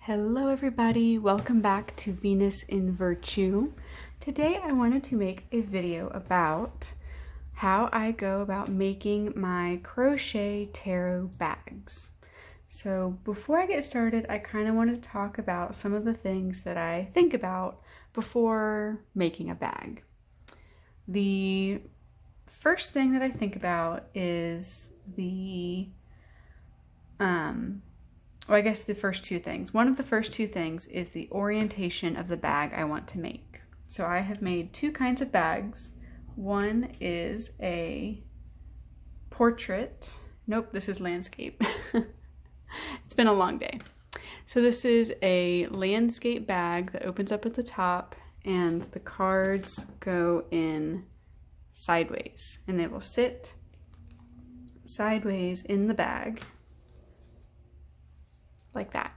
Hello everybody, welcome back to Venus in Virtue. Today I wanted to make a video about how I go about making my crochet tarot bags. So before I get started, I kind of want to talk about some of the things that I think about before making a bag. The first thing that I think about is well, I guess the first two things. One of the first two things is the orientation of the bag I want to make. So I have made two kinds of bags. One is a portrait. Nope, this is landscape. It's been a long day. So this is a landscape bag that opens up at the top and the cards go in sideways and they will sit sideways in the bag like that.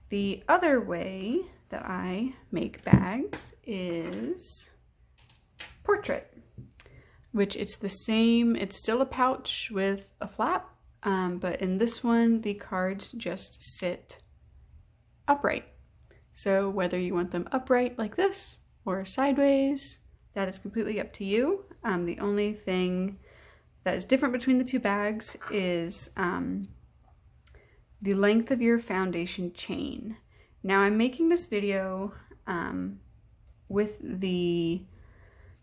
The other way that I make bags is portrait, which it's the same, it's still a pouch with a flap, but in this one the cards just sit upright. So whether you want them upright like this or sideways, that is completely up to you. The only thing that is different between the two bags is the length of your foundation chain. Now I'm making this video with the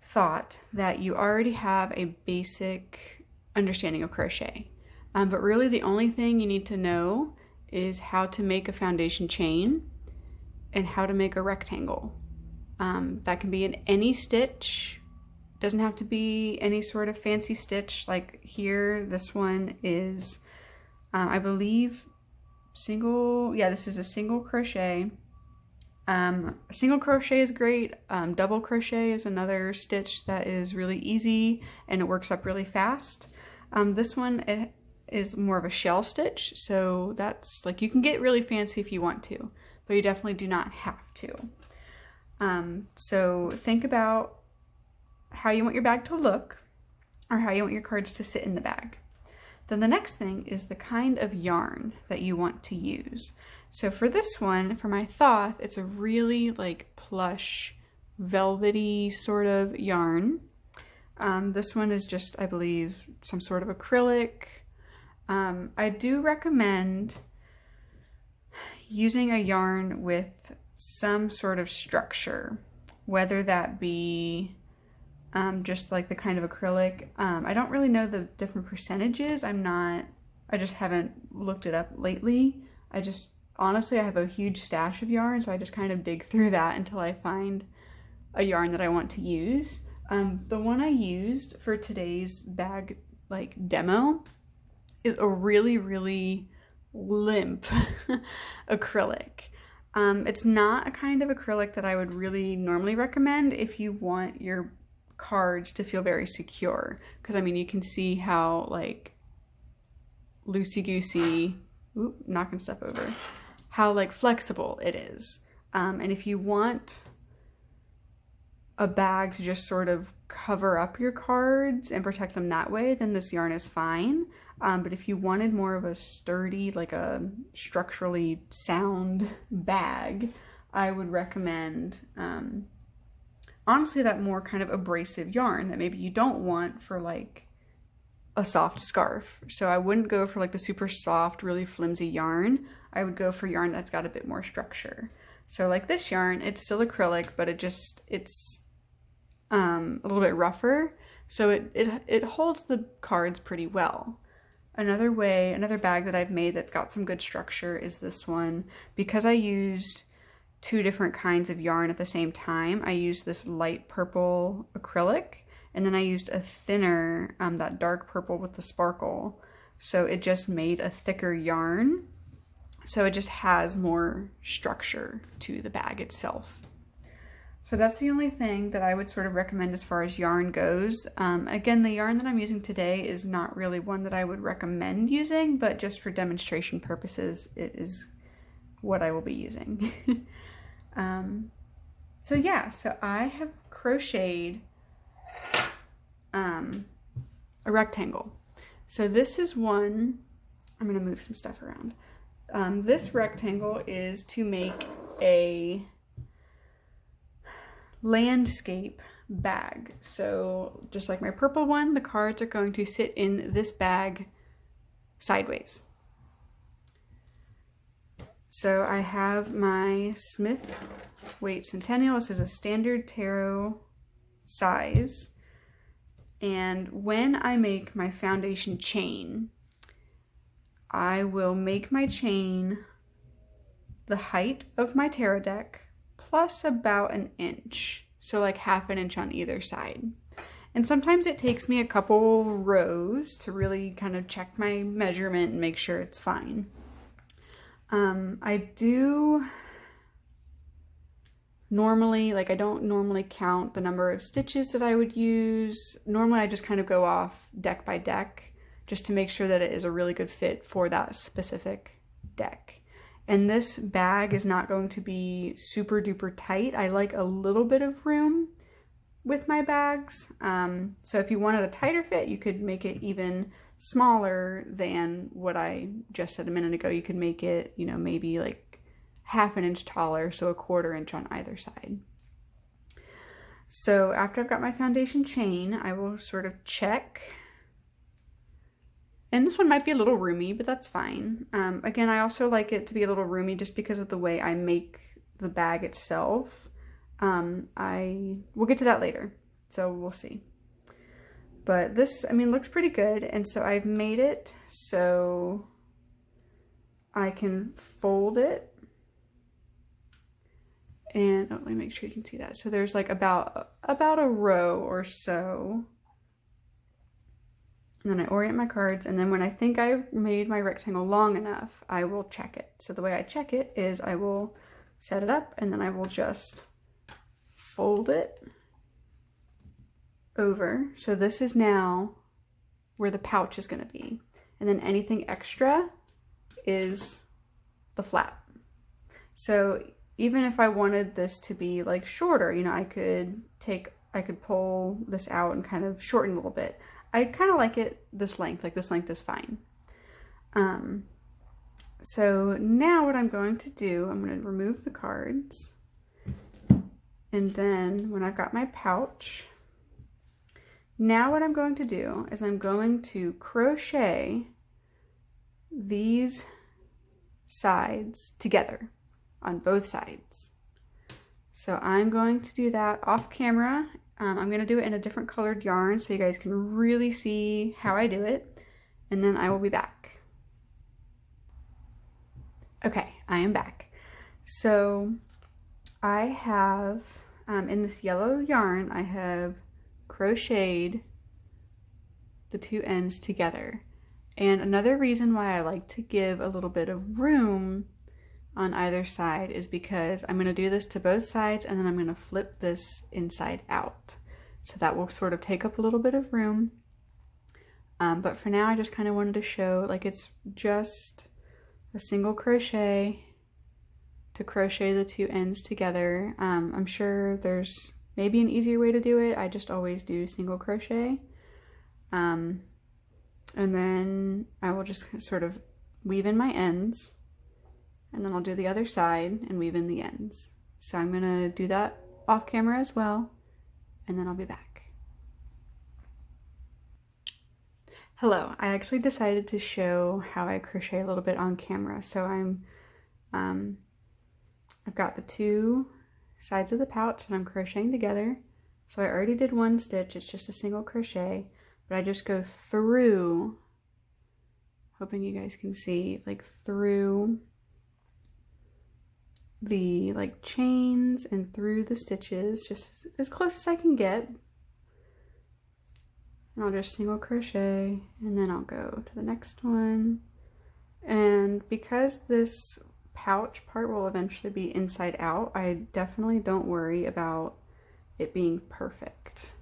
thought that you already have a basic understanding of crochet, but really the only thing you need to know is how to make a foundation chain and how to make a rectangle. That can be in any stitch, doesn't have to be any sort of fancy stitch. Like here, this one is, I believe, this is a single crochet. Single crochet is great. Double crochet is another stitch that is really easy and it works up really fast. This one, it is more of a shell stitch, so that's like, you can get really fancy if you want to, but you definitely do not have to. So think about how you want your bag to look or how you want your cards to sit in the bag. Then the next thing is the kind of yarn that you want to use. So for this one, for my Thoth, it's a really like plush, velvety sort of yarn. This one is just, I believe, some sort of acrylic. I do recommend using a yarn with some sort of structure, whether that be just like the kind of acrylic. I don't really know the different percentages. I just haven't looked it up lately. Honestly, I have a huge stash of yarn, so I just kind of dig through that until I find a yarn that I want to use. The one I used for today's bag like demo is a really, really limp acrylic. It's not a kind of acrylic that I would really normally recommend if you want your cards to feel very secure, because I mean you can see how like loosey-goosey, knocking stuff over, how like flexible it is. And if you want a bag to just sort of cover up your cards and protect them that way, then this yarn is fine. But if you wanted more of a sturdy, like a structurally sound bag, I would recommend honestly that more kind of abrasive yarn that maybe you don't want for like a soft scarf. So I wouldn't go for like the super soft, really flimsy yarn. I would go for yarn that's got a bit more structure. So like this yarn, it's still acrylic, but it's a little bit rougher. So it holds the cards pretty well. Another bag that I've made that's got some good structure is this one. Because I used two different kinds of yarn at the same time, I used this light purple acrylic, and then I used a thinner, that dark purple with the sparkle. So it just made a thicker yarn. So it just has more structure to the bag itself. So that's the only thing that I would sort of recommend as far as yarn goes. Again, the yarn that I'm using today is not really one that I would recommend using, but just for demonstration purposes, it is what I will be using. So yeah, so I have crocheted a rectangle. So this is one, I'm gonna move some stuff around. This rectangle is to make a landscape bag. So just like my purple one, the cards are going to sit in this bag sideways. So I have my Smith Weight Centennial. This is a standard tarot size. And when I make my foundation chain, I will make my chain the height of my tarot deck plus about an inch. So like half an inch on either side. And sometimes it takes me a couple rows to really kind of check my measurement and make sure it's fine. I do normally, like I don't normally count the number of stitches that I would use. Normally I just kind of go off deck by deck just to make sure that it is a really good fit for that specific deck. And this bag is not going to be super duper tight. I like a little bit of room with my bags. So if you wanted a tighter fit, you could make it even smaller than what I just said a minute ago. You could make it, you know, maybe like half an inch taller, so a quarter inch on either side. So after I've got my foundation chain, I will sort of check. And this one might be a little roomy, but that's fine. Again, I also like it to be a little roomy just because of the way I make the bag itself. We'll get to that later, so we'll see. But this, I mean, looks pretty good. And so I've made it so I can fold it. And let me make sure you can see that. So there's like about a row or so. And then I orient my cards. And then when I think I've made my rectangle long enough, I will check it. So the way I check it is I will set it up and then I will just fold it over. So this is now where the pouch is going to be. And then anything extra is the flap. So even if I wanted this to be like shorter, you know, I could pull this out and kind of shorten a little bit. I kind of like it this length, like this length is fine. So now what I'm going to do, I'm going to remove the cards. And then when I've got my pouch, now what I'm going to do is I'm going to crochet these sides together on both sides. So I'm going to do that off camera. I'm going to do it in a different colored yarn so you guys can really see how I do it. And then I will be back. Okay, I am back. So I have, in this yellow yarn, I have crocheted the two ends together. And another reason why I like to give a little bit of room on either side is because I'm going to do this to both sides and then I'm going to flip this inside out. So that will sort of take up a little bit of room. But for now I just kind of wanted to show like it's just a single crochet to crochet the two ends together. I'm sure there's maybe an easier way to do it. I just always do single crochet. And then I will just sort of weave in my ends. And then I'll do the other side and weave in the ends. So I'm gonna do that off camera as well, and then I'll be back. Hello, I actually decided to show how I crochet a little bit on camera. So I've got the two sides of the pouch and I'm crocheting together. So I already did one stitch, it's just a single crochet, but I just go through, hoping you guys can see, like through the like chains and through the stitches, just as close as I can get. And I'll just single crochet and then I'll go to the next one. And because this pouch part will eventually be inside out, I definitely don't worry about it being perfect.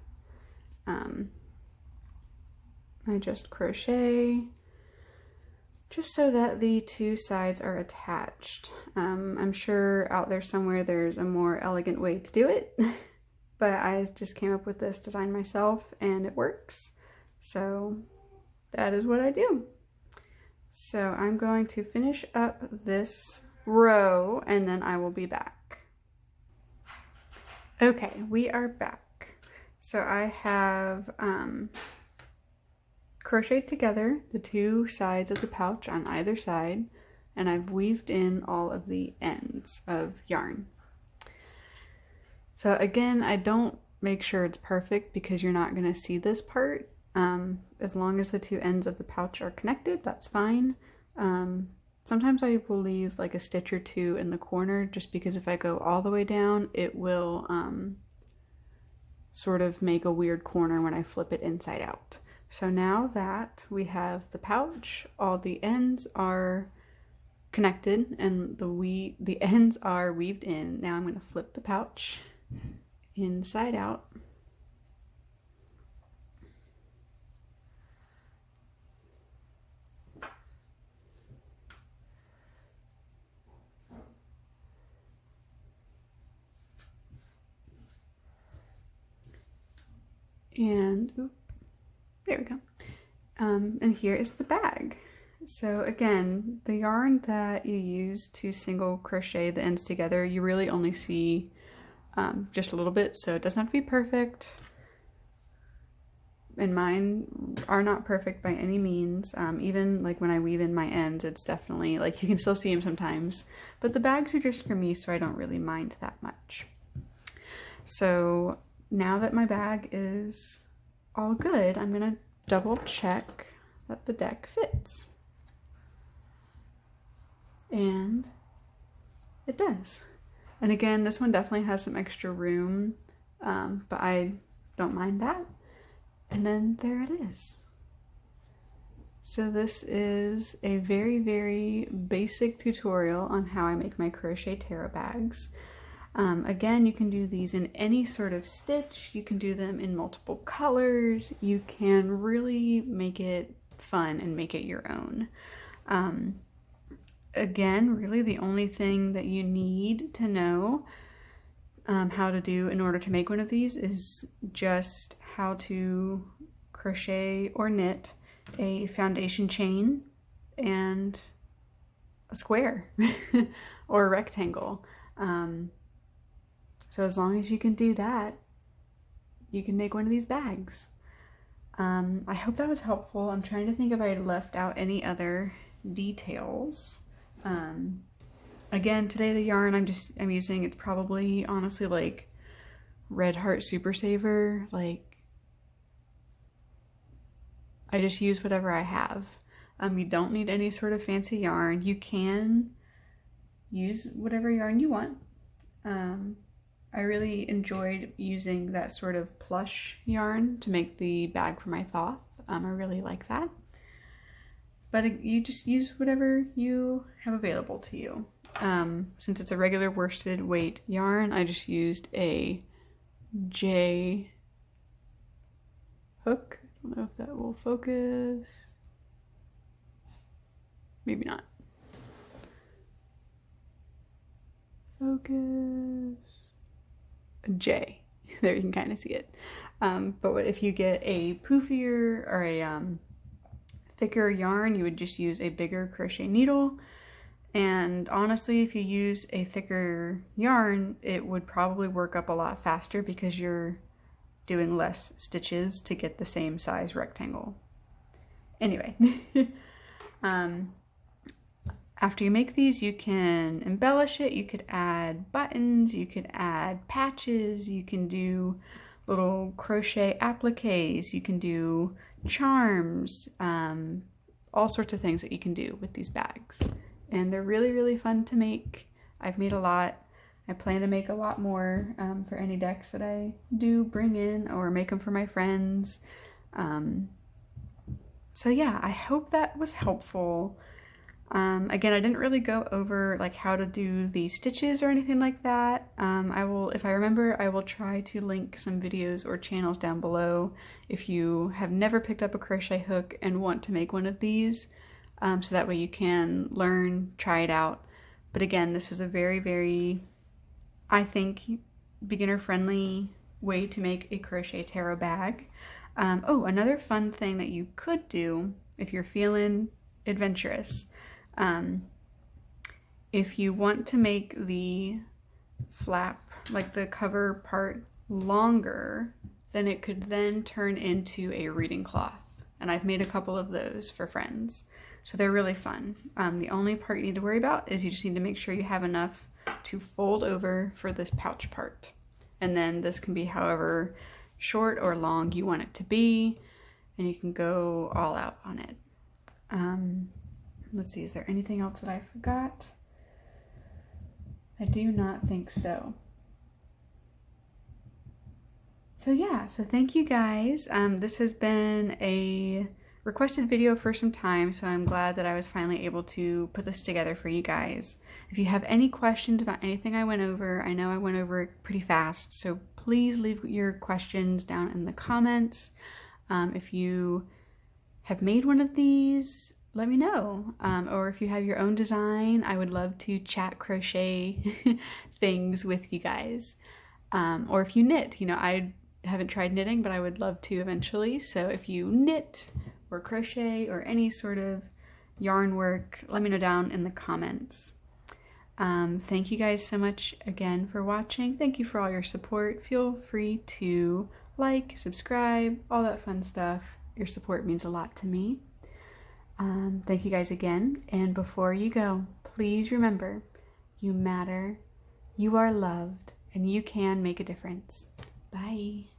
I just crochet just so that the two sides are attached. I'm sure out there somewhere there's a more elegant way to do it, but I just came up with this design myself and it works. So that is what I do. So I'm going to finish up this row and then I will be back. Okay, we are back. So I have crocheted together the two sides of the pouch on either side, and I've weaved in all of the ends of yarn. So again, I don't make sure it's perfect because you're not going to see this part. As long as the two ends of the pouch are connected, that's fine. Sometimes I will leave like a stitch or two in the corner just because if I go all the way down, it will sort of make a weird corner when I flip it inside out. So now that we have the pouch, all the ends are connected and the ends are weaved in. Now I'm going to flip the pouch inside out. And there we go. And here is the bag. So again, the yarn that you use to single crochet the ends together, you really only see just a little bit, so it doesn't have to be perfect. And mine are not perfect by any means. Even like when I weave in my ends, it's definitely like you can still see them sometimes. But the bags are just for me, so I don't really mind that much. So now that my bag is all good, I'm gonna double check that the deck fits. And it does. And again, this one definitely has some extra room, but I don't mind that. And then there it is. So this is a very, very basic tutorial on how I make my crochet tarot bags. Again, you can do these in any sort of stitch. You can do them in multiple colors. You can really make it fun and make it your own. Again, really the only thing that you need to know how to do in order to make one of these is just how to crochet or knit a foundation chain and a square or a rectangle. So as long as you can do that, you can make one of these bags. I hope that was helpful. I'm trying to think if I had left out any other details. Again, today the yarn I'm using, it's probably honestly like Red Heart Super Saver. Like, I just use whatever I have. You don't need any sort of fancy yarn. You can use whatever yarn you want. I really enjoyed using that sort of plush yarn to make the bag for my thoth. I really like that. But you just use whatever you have available to you. Since it's a regular worsted weight yarn, I just used a J hook. I don't know if that will focus. Maybe not. Focus. A J. There you can kind of see it. But if you get a poofier or a thicker yarn, you would just use a bigger crochet needle. And honestly, if you use a thicker yarn, it would probably work up a lot faster because you're doing less stitches to get the same size rectangle. Anyway, after you make these, you can embellish it. You could add buttons, you could add patches, you can do little crochet appliques, you can do charms, all sorts of things that you can do with these bags. And they're really, really fun to make. I've made a lot. I plan to make a lot more for any decks that I do bring in or make them for my friends. So yeah, I hope that was helpful. Again, I didn't really go over like how to do the stitches or anything like that. I will, if I remember, I will try to link some videos or channels down below if you have never picked up a crochet hook and want to make one of these, so that way you can learn, try it out. But again, this is a very, very, I think, beginner-friendly way to make a crochet tarot bag. Oh, another fun thing that you could do if you're feeling adventurous. If you want to make the flap, like the cover part, longer, then it could then turn into a reading cloth. And I've made a couple of those for friends. So they're really fun. The only part you need to worry about is you just need to make sure you have enough to fold over for this pouch part. And then this can be however short or long you want it to be, and you can go all out on it. Let's see, is there anything else that I forgot? I do not think so. So yeah, so thank you guys. This has been a requested video for some time, so I'm glad that I was finally able to put this together for you guys. If you have any questions about anything I went over, I know I went over it pretty fast, so please leave your questions down in the comments. If you have made one of these, let me know. Or if you have your own design, I would love to chat crochet things with you guys. Or if you knit, you know, I haven't tried knitting, but I would love to eventually. So if you knit or crochet or any sort of yarn work, let me know down in the comments. Thank you guys so much again for watching. Thank you for all your support. Feel free to like, subscribe, all that fun stuff. Your support means a lot to me. Thank you guys again. And before you go, please remember, you matter, you are loved, and you can make a difference. Bye.